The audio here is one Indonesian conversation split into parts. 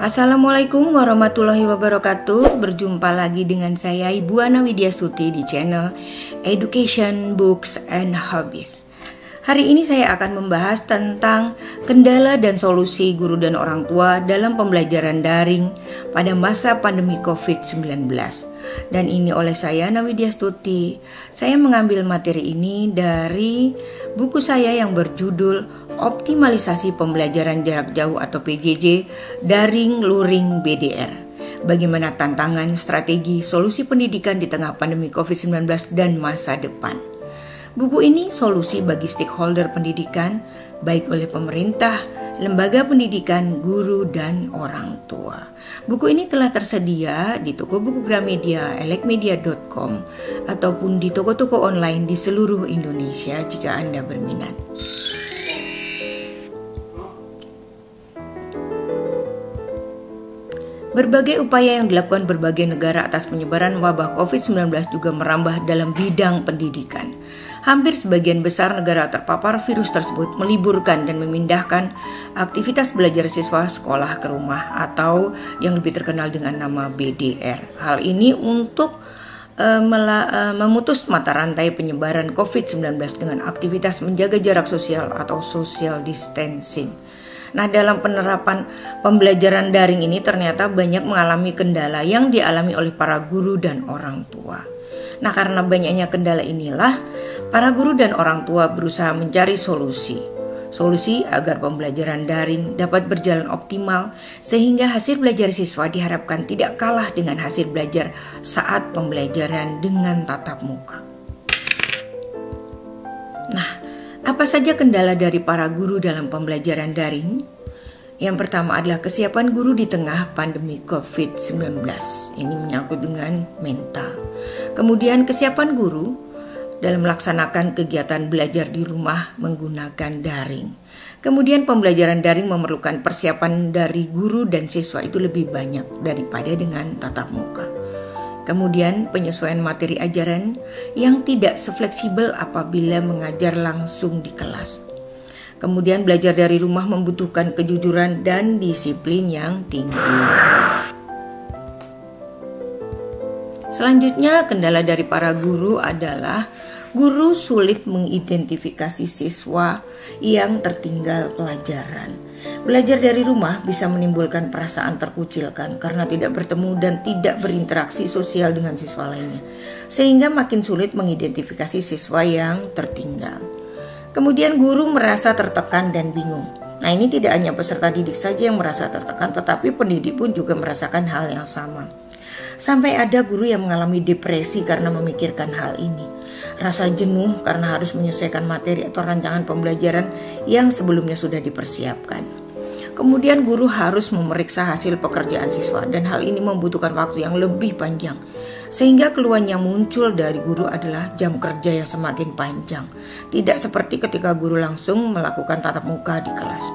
Assalamualaikum warahmatullahi wabarakatuh. Berjumpa lagi dengan saya Ibu Ana Widyastuti di channel Education, Books, and Hobbies. Hari ini saya akan membahas tentang kendala dan solusi guru dan orang tua dalam pembelajaran daring pada masa pandemi COVID-19. Dan ini oleh saya Ana Widyastuti. Saya mengambil materi ini dari buku saya yang berjudul Optimalisasi Pembelajaran Jarak Jauh atau PJJ Daring Luring BDR. Bagaimana tantangan, strategi, solusi pendidikan di tengah pandemi COVID-19 dan masa depan. Buku ini solusi bagi stakeholder pendidikan, baik oleh pemerintah, lembaga pendidikan, guru, dan orang tua. Buku ini telah tersedia di toko buku Gramedia, elekmedia.com, ataupun di toko-toko online di seluruh Indonesia jika Anda berminat. Berbagai upaya yang dilakukan berbagai negara atas penyebaran wabah COVID-19 juga merambah dalam bidang pendidikan. Hampir sebagian besar negara terpapar virus tersebut meliburkan dan memindahkan aktivitas belajar siswa sekolah ke rumah atau yang lebih terkenal dengan nama BDR. Hal ini untuk memutus mata rantai penyebaran COVID-19 dengan aktivitas menjaga jarak sosial atau social distancing. Nah, dalam penerapan pembelajaran daring ini ternyata banyak mengalami kendala yang dialami oleh para guru dan orang tua. Nah, karena banyaknya kendala inilah, para guru dan orang tua berusaha mencari solusi agar pembelajaran daring dapat berjalan optimal sehingga hasil belajar siswa diharapkan tidak kalah dengan hasil belajar saat pembelajaran dengan tatap muka. Nah, apa saja kendala dari para guru dalam pembelajaran daring? Yang pertama adalah kesiapan guru di tengah pandemi COVID-19. Ini menyangkut dengan mental. Kemudian kesiapan guru dalam melaksanakan kegiatan belajar di rumah menggunakan daring. Kemudian pembelajaran daring memerlukan persiapan dari guru dan siswa itu lebih banyak daripada dengan tatap muka. Kemudian penyesuaian materi ajaran yang tidak sefleksibel apabila mengajar langsung di kelas. Kemudian belajar dari rumah membutuhkan kejujuran dan disiplin yang tinggi. Selanjutnya, kendala dari para guru adalah guru sulit mengidentifikasi siswa yang tertinggal pelajaran. Belajar dari rumah bisa menimbulkan perasaan terkucilkan karena tidak bertemu dan tidak berinteraksi sosial dengan siswa lainnya, sehingga makin sulit mengidentifikasi siswa yang tertinggal. Kemudian guru merasa tertekan dan bingung. Nah, ini tidak hanya peserta didik saja yang merasa tertekan, tetapi pendidik pun juga merasakan hal yang sama. Sampai ada guru yang mengalami depresi karena memikirkan hal ini. Rasa jenuh karena harus menyesuaikan materi atau rancangan pembelajaran yang sebelumnya sudah dipersiapkan. Kemudian guru harus memeriksa hasil pekerjaan siswa dan hal ini membutuhkan waktu yang lebih panjang. Sehingga keluhan yang muncul dari guru adalah jam kerja yang semakin panjang. Tidak seperti ketika guru langsung melakukan tatap muka di kelas,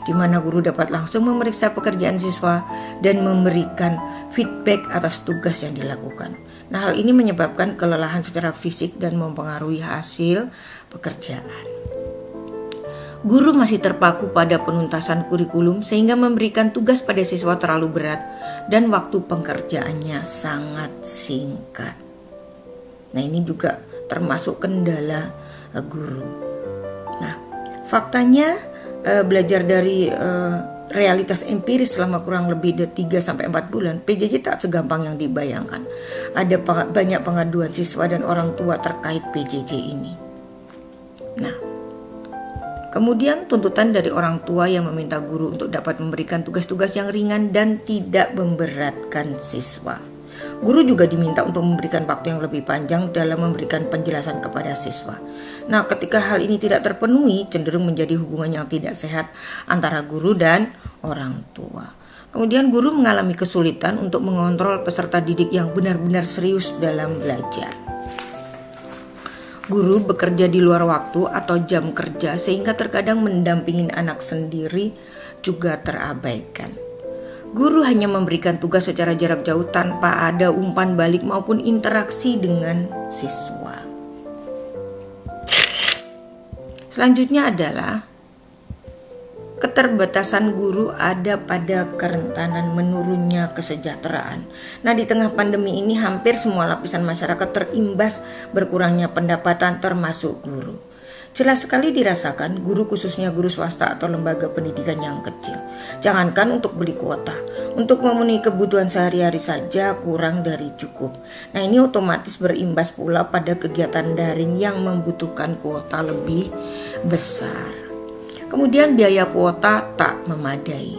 di mana guru dapat langsung memeriksa pekerjaan siswa dan memberikan feedback atas tugas yang dilakukan. Nah, hal ini menyebabkan kelelahan secara fisik dan mempengaruhi hasil pekerjaan. Guru masih terpaku pada penuntasan kurikulum sehingga memberikan tugas pada siswa terlalu berat dan waktu pengerjaannya sangat singkat. Nah, ini juga termasuk kendala guru. Nah, faktanya belajar dari realitas empiris selama kurang lebih dari 3-4 bulan, PJJ tak segampang yang dibayangkan. Ada banyak pengaduan siswa dan orang tua terkait PJJ ini. Nah, kemudian tuntutan dari orang tua yang meminta guru untuk dapat memberikan tugas-tugas yang ringan dan tidak memberatkan siswa. Guru juga diminta untuk memberikan waktu yang lebih panjang dalam memberikan penjelasan kepada siswa. Nah, ketika hal ini tidak terpenuhi, cenderung menjadi hubungan yang tidak sehat antara guru dan orang tua. Kemudian guru mengalami kesulitan untuk mengontrol peserta didik yang benar-benar serius dalam belajar. Guru bekerja di luar waktu atau jam kerja sehingga terkadang mendampingi anak sendiri juga terabaikan. Guru hanya memberikan tugas secara jarak jauh tanpa ada umpan balik maupun interaksi dengan siswa. Selanjutnya adalah Keterbatasan guru ada pada kerentanan menurunnya kesejahteraan. Nah, di tengah pandemi ini hampir semua lapisan masyarakat terimbas berkurangnya pendapatan termasuk guru. Jelas sekali dirasakan guru, khususnya guru swasta atau lembaga pendidikan yang kecil. Jangankan untuk beli kuota, untuk memenuhi kebutuhan sehari-hari saja kurang dari cukup. Nah, ini otomatis berimbas pula pada kegiatan daring yang membutuhkan kuota lebih besar. Kemudian biaya kuota tak memadai.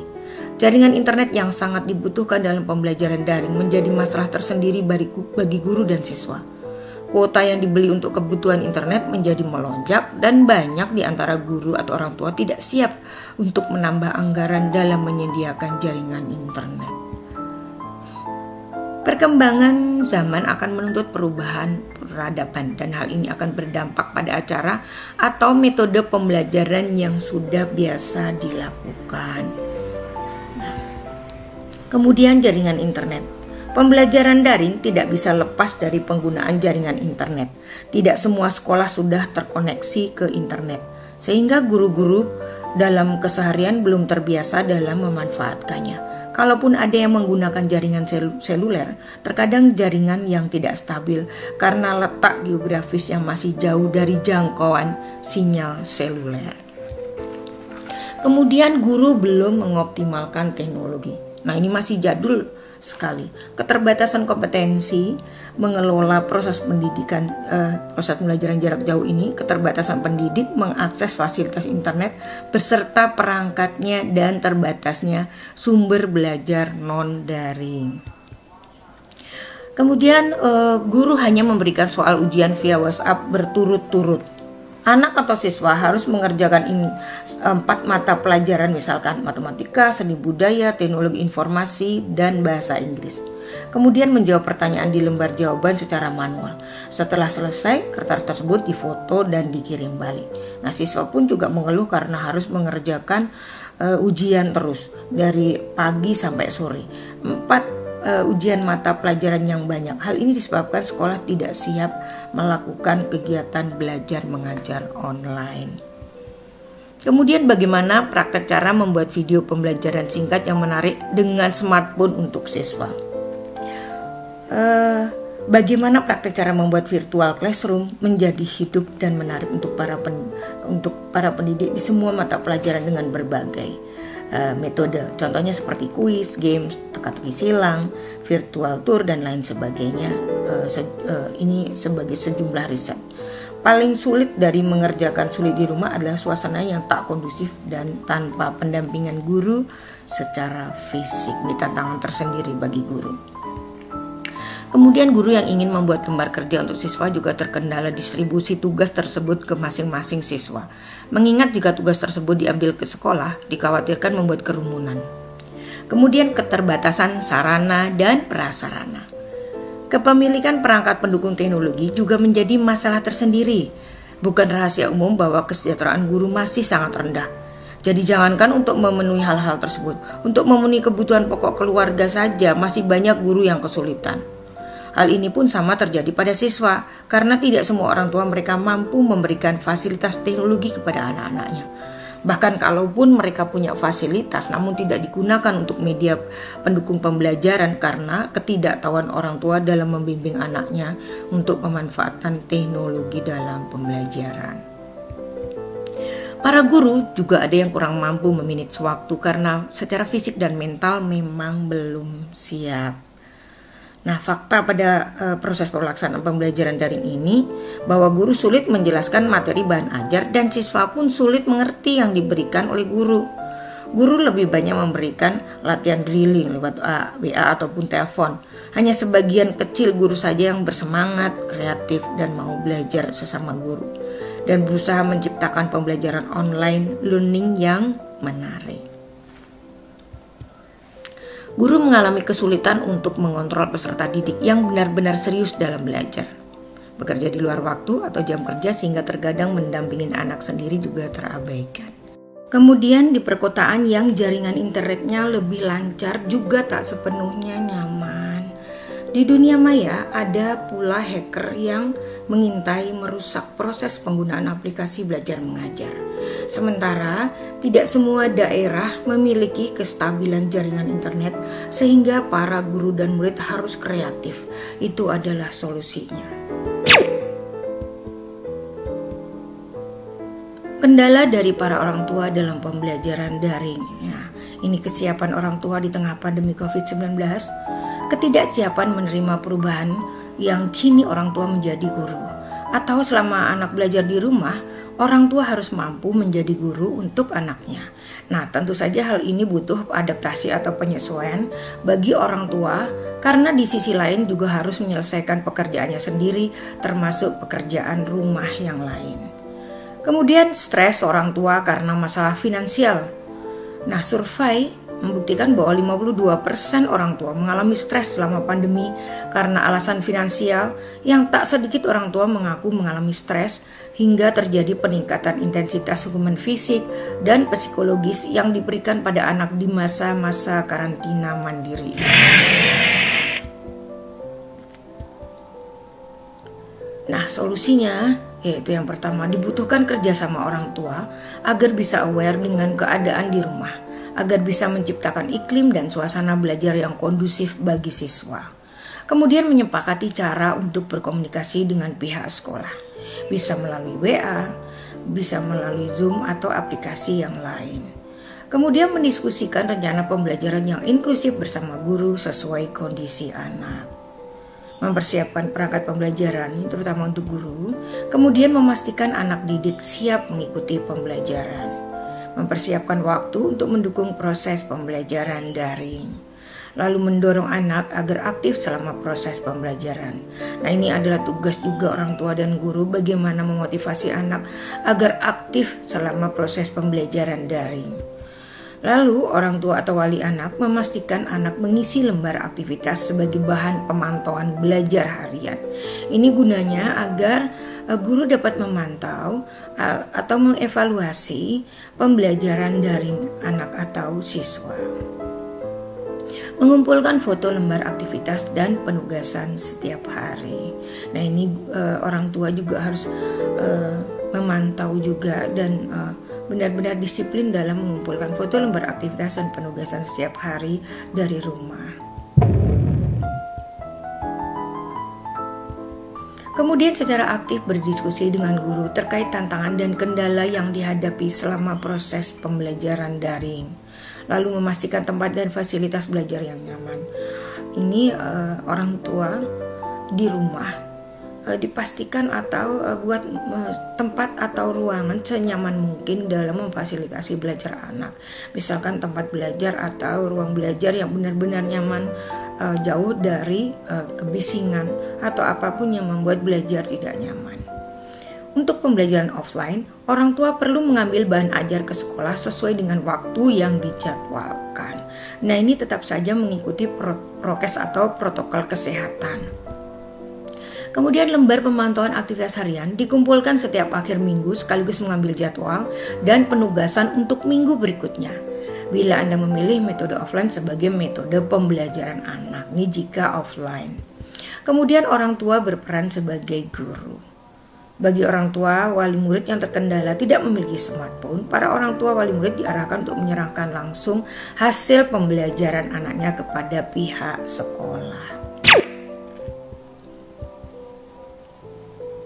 Jaringan internet yang sangat dibutuhkan dalam pembelajaran daring menjadi masalah tersendiri bagi guru dan siswa. Kuota yang dibeli untuk kebutuhan internet menjadi melonjak dan banyak di antara guru atau orang tua tidak siap untuk menambah anggaran dalam menyediakan jaringan internet. Perkembangan zaman akan menuntut perubahan peradaban dan hal ini akan berdampak pada acara atau metode pembelajaran yang sudah biasa dilakukan. Kemudian jaringan internet. Pembelajaran daring tidak bisa lepas dari penggunaan jaringan internet. Tidak semua sekolah sudah terkoneksi ke internet, sehingga guru-guru dalam keseharian belum terbiasa dalam memanfaatkannya. Kalaupun ada yang menggunakan jaringan seluler, terkadang jaringan yang tidak stabil karena letak geografis yang masih jauh dari jangkauan sinyal seluler. Kemudian guru belum mengoptimalkan teknologi. Nah, ini masih jadul sekali. Keterbatasan kompetensi mengelola proses pendidikan, proses pembelajaran jarak jauh ini, keterbatasan pendidik mengakses fasilitas internet beserta perangkatnya dan terbatasnya sumber belajar non-daring. Kemudian guru hanya memberikan soal ujian via WhatsApp berturut-turut. Anak atau siswa harus mengerjakan 4 mata pelajaran, misalkan matematika, seni budaya, teknologi informasi, dan bahasa Inggris. Kemudian menjawab pertanyaan di lembar jawaban secara manual. Setelah selesai, kertas tersebut difoto dan dikirim balik. Nah, siswa pun juga mengeluh karena harus mengerjakan ujian terus dari pagi sampai sore. 4 ujian mata pelajaran yang banyak. Hal ini disebabkan sekolah tidak siap melakukan kegiatan belajar mengajar online. Kemudian bagaimana praktek cara membuat video pembelajaran singkat yang menarik dengan smartphone untuk siswa? Bagaimana praktek cara membuat virtual classroom menjadi hidup dan menarik untuk para pendidik di semua mata pelajaran dengan berbagai metode, contohnya seperti kuis, games, teka-teki silang, virtual tour, dan lain sebagainya. Ini sebagai sejumlah riset. Paling sulit dari mengerjakan sulit di rumah adalah suasana yang tak kondusif dan tanpa pendampingan guru secara fisik. Ini tantangan tersendiri bagi guru. Kemudian guru yang ingin membuat lembar kerja untuk siswa juga terkendala distribusi tugas tersebut ke masing-masing siswa. Mengingat jika tugas tersebut diambil ke sekolah, dikhawatirkan membuat kerumunan. Kemudian keterbatasan sarana dan prasarana. Kepemilikan perangkat pendukung teknologi juga menjadi masalah tersendiri. Bukan rahasia umum bahwa kesejahteraan guru masih sangat rendah. Jadi jangankan untuk memenuhi hal-hal tersebut, untuk memenuhi kebutuhan pokok keluarga saja masih banyak guru yang kesulitan. Hal ini pun sama terjadi pada siswa, karena tidak semua orang tua mereka mampu memberikan fasilitas teknologi kepada anak-anaknya. Bahkan kalaupun mereka punya fasilitas namun tidak digunakan untuk media pendukung pembelajaran karena ketidaktahuan orang tua dalam membimbing anaknya untuk memanfaatkan teknologi dalam pembelajaran. Para guru juga ada yang kurang mampu memanage waktu karena secara fisik dan mental memang belum siap. Nah, fakta pada proses pelaksanaan pembelajaran daring ini bahwa guru sulit menjelaskan materi bahan ajar dan siswa pun sulit mengerti yang diberikan oleh guru. Guru lebih banyak memberikan latihan drilling lewat WA ataupun telepon. Hanya sebagian kecil guru saja yang bersemangat, kreatif, dan mau belajar sesama guru dan berusaha menciptakan pembelajaran online learning yang menarik. Guru mengalami kesulitan untuk mengontrol peserta didik yang benar-benar serius dalam belajar. Bekerja di luar waktu atau jam kerja sehingga terkadang mendampingin anak sendiri juga terabaikan. Kemudian di perkotaan yang jaringan internetnya lebih lancar juga tak sepenuhnya nyaman. Di dunia maya ada pula hacker yang mengintai merusak proses penggunaan aplikasi belajar mengajar. Sementara Tidak semua daerah memiliki kestabilan jaringan internet sehingga para guru dan murid harus kreatif. Itu adalah solusinya. Kendala dari para orang tua dalam pembelajaran daring. Ya, ini kesiapan orang tua di tengah pandemi COVID-19, ketidaksiapan menerima perubahan yang kini orang tua menjadi guru. Atau selama anak belajar di rumah, orang tua harus mampu menjadi guru untuk anaknya. Nah, tentu saja hal ini butuh adaptasi atau penyesuaian bagi orang tua karena di sisi lain juga harus menyelesaikan pekerjaannya sendiri termasuk pekerjaan rumah yang lain. Kemudian stres orang tua karena masalah finansial. Nah, survei membuktikan bahwa 52% orang tua mengalami stres selama pandemi karena alasan finansial, yang tak sedikit orang tua mengaku mengalami stres hingga terjadi peningkatan intensitas hukuman fisik dan psikologis yang diberikan pada anak di masa-masa karantina mandiri. Nah, solusinya yaitu yang pertama, dibutuhkan kerjasama orang tua agar bisa aware dengan keadaan di rumah, agar bisa menciptakan iklim dan suasana belajar yang kondusif bagi siswa. Kemudian menyepakati cara untuk berkomunikasi dengan pihak sekolah, bisa melalui WA, bisa melalui Zoom atau aplikasi yang lain. Kemudian mendiskusikan rencana pembelajaran yang inklusif bersama guru sesuai kondisi anak. Mempersiapkan perangkat pembelajaran terutama untuk guru, kemudian memastikan anak didik siap mengikuti pembelajaran. Mempersiapkan waktu untuk mendukung proses pembelajaran daring. Lalu mendorong anak agar aktif selama proses pembelajaran. Nah, ini adalah tugas juga orang tua dan guru bagaimana memotivasi anak agar aktif selama proses pembelajaran daring. Lalu orang tua atau wali anak memastikan anak mengisi lembar aktivitas sebagai bahan pemantauan belajar harian. Ini gunanya agar guru dapat memantau atau mengevaluasi pembelajaran daring anak atau siswa. Mengumpulkan foto lembar aktivitas dan penugasan setiap hari. Nah, ini orang tua juga harus memantau juga dan benar-benar disiplin dalam mengumpulkan foto lembar aktivitas dan penugasan setiap hari dari rumah. Kemudian secara aktif berdiskusi dengan guru terkait tantangan dan kendala yang dihadapi selama proses pembelajaran daring. Lalu memastikan tempat dan fasilitas belajar yang nyaman. Ini orang tua di rumah dipastikan atau buat tempat atau ruangan senyaman mungkin dalam memfasilitasi belajar anak. Misalkan tempat belajar atau ruang belajar yang benar-benar nyaman, jauh dari kebisingan atau apapun yang membuat belajar tidak nyaman. Untuk pembelajaran offline, orang tua perlu mengambil bahan ajar ke sekolah sesuai dengan waktu yang dijadwalkan. Nah, ini tetap saja mengikuti prokes atau protokol kesehatan. Kemudian lembar pemantauan aktivitas harian dikumpulkan setiap akhir minggu sekaligus mengambil jadwal dan penugasan untuk minggu berikutnya. Bila Anda memilih metode offline sebagai metode pembelajaran anak, ini jika offline. Kemudian orang tua berperan sebagai guru. Bagi orang tua wali murid yang terkendala tidak memiliki smartphone, para orang tua wali murid diarahkan untuk menyerahkan langsung hasil pembelajaran anaknya kepada pihak sekolah.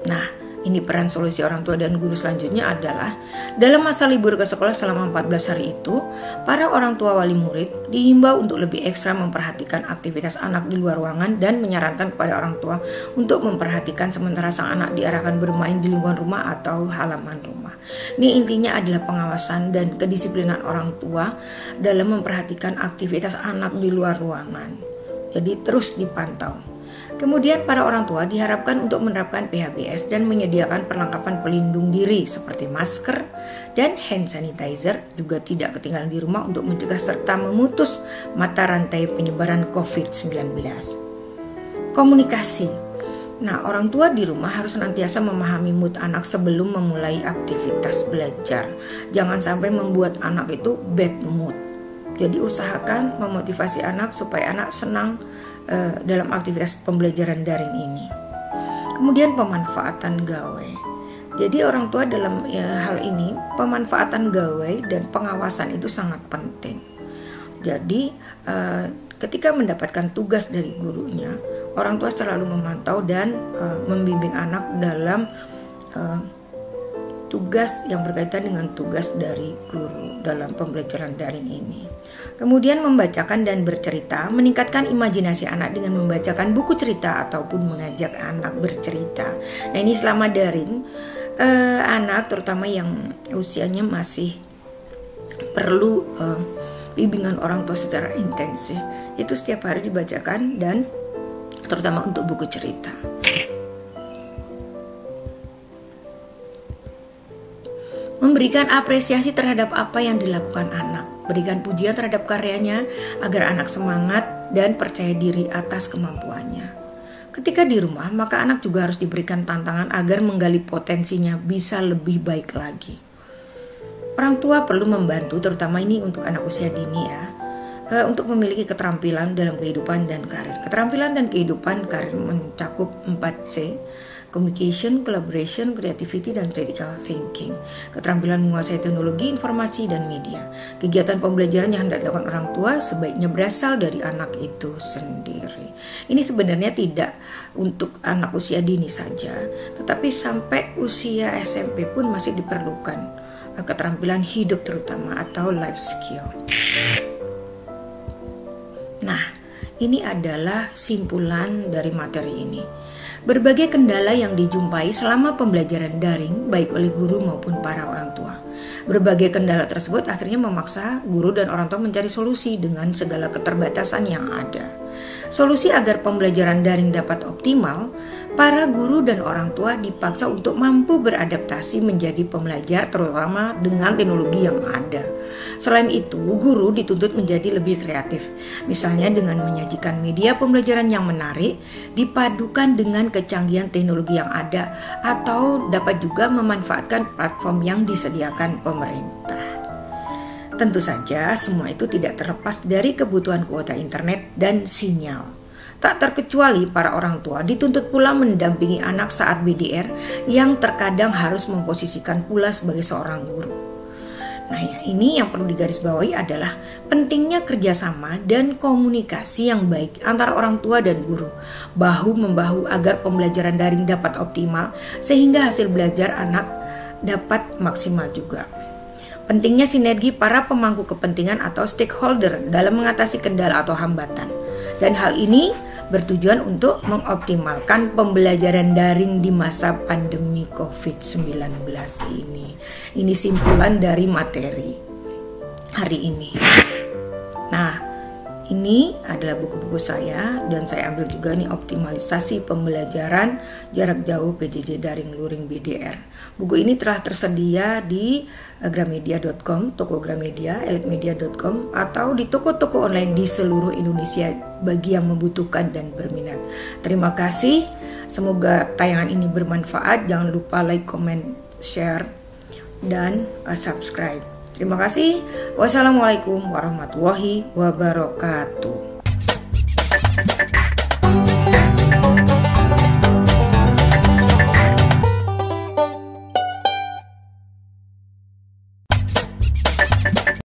Nah, ini peran solusi orang tua dan guru selanjutnya adalah dalam masa libur ke sekolah selama 14 hari itu, para orang tua wali murid dihimbau untuk lebih ekstra memperhatikan aktivitas anak di luar ruangan dan menyarankan kepada orang tua untuk memperhatikan sementara sang anak diarahkan bermain di lingkungan rumah atau halaman rumah. Ini intinya adalah pengawasan dan kedisiplinan orang tua dalam memperhatikan aktivitas anak di luar ruangan. Jadi terus dipantau. Kemudian para orang tua diharapkan untuk menerapkan PHBS dan menyediakan perlengkapan pelindung diri seperti masker dan hand sanitizer juga tidak ketinggalan di rumah untuk mencegah serta memutus mata rantai penyebaran COVID-19. Komunikasi. Nah, orang tua di rumah harus senantiasa memahami mood anak sebelum memulai aktivitas belajar. Jangan sampai membuat anak itu bad mood. Jadi usahakan memotivasi anak supaya anak senang dalam aktivitas pembelajaran daring ini. Kemudian pemanfaatan gawe. Jadi orang tua dalam hal ini pemanfaatan gawai dan pengawasan itu sangat penting. Jadi ketika mendapatkan tugas dari gurunya, orang tua selalu memantau dan membimbing anak dalam tugas yang berkaitan dengan tugas dari guru dalam pembelajaran daring ini. Kemudian membacakan dan bercerita, meningkatkan imajinasi anak dengan membacakan buku cerita ataupun mengajak anak bercerita. Nah, ini selama daring, anak terutama yang usianya masih perlu bimbingan orang tua secara intensif, itu setiap hari dibacakan dan terutama untuk buku cerita. Memberikan apresiasi terhadap apa yang dilakukan anak, berikan pujian terhadap karyanya agar anak semangat dan percaya diri atas kemampuannya. Ketika di rumah, maka anak juga harus diberikan tantangan agar menggali potensinya bisa lebih baik lagi. Orang tua perlu membantu, terutama ini untuk anak usia dini ya, untuk memiliki keterampilan dalam kehidupan dan karir. Keterampilan dan kehidupan karir mencakup 4C, communication, collaboration, creativity, dan critical thinking. Keterampilan menguasai teknologi, informasi, dan media. Kegiatan pembelajaran yang hendak dilakukan orang tua sebaiknya berasal dari anak itu sendiri. Ini sebenarnya tidak untuk anak usia dini saja, tetapi sampai usia SMP pun masih diperlukan keterampilan hidup terutama atau life skill. Nah, ini adalah simpulan dari materi ini. Berbagai kendala yang dijumpai selama pembelajaran daring baik oleh guru maupun para orang tua. Berbagai kendala tersebut akhirnya memaksa guru dan orang tua mencari solusi dengan segala keterbatasan yang ada. Solusi agar pembelajaran daring dapat optimal, para guru dan orang tua dipaksa untuk mampu beradaptasi menjadi pembelajar terutama dengan teknologi yang ada. Selain itu, guru dituntut menjadi lebih kreatif, misalnya dengan menyajikan media pembelajaran yang menarik, dipadukan dengan kecanggihan teknologi yang ada, atau dapat juga memanfaatkan platform yang disediakan pemerintah. Tentu saja semua itu tidak terlepas dari kebutuhan kuota internet dan sinyal. Tak terkecuali para orang tua dituntut pula mendampingi anak saat BDR yang terkadang harus memposisikan pula sebagai seorang guru. Nah ya, ini yang perlu digarisbawahi adalah pentingnya kerjasama dan komunikasi yang baik antara orang tua dan guru, bahu-membahu agar pembelajaran daring dapat optimal sehingga hasil belajar anak dapat maksimal juga. Pentingnya sinergi para pemangku kepentingan atau stakeholder dalam mengatasi kendala atau hambatan. Dan hal ini bertujuan untuk mengoptimalkan pembelajaran daring di masa pandemi COVID-19 ini. Ini simpulan dari materi hari ini. Nah, ini adalah buku-buku saya dan saya ambil juga nih optimalisasi pembelajaran jarak jauh PJJ daring luring BDR. Buku ini telah tersedia di gramedia.com, toko Gramedia, elitmedia.com atau di toko-toko online di seluruh Indonesia bagi yang membutuhkan dan berminat. Terima kasih. Semoga tayangan ini bermanfaat. Jangan lupa like, comment, share dan subscribe. Terima kasih. Wassalamualaikum warahmatullahi wabarakatuh.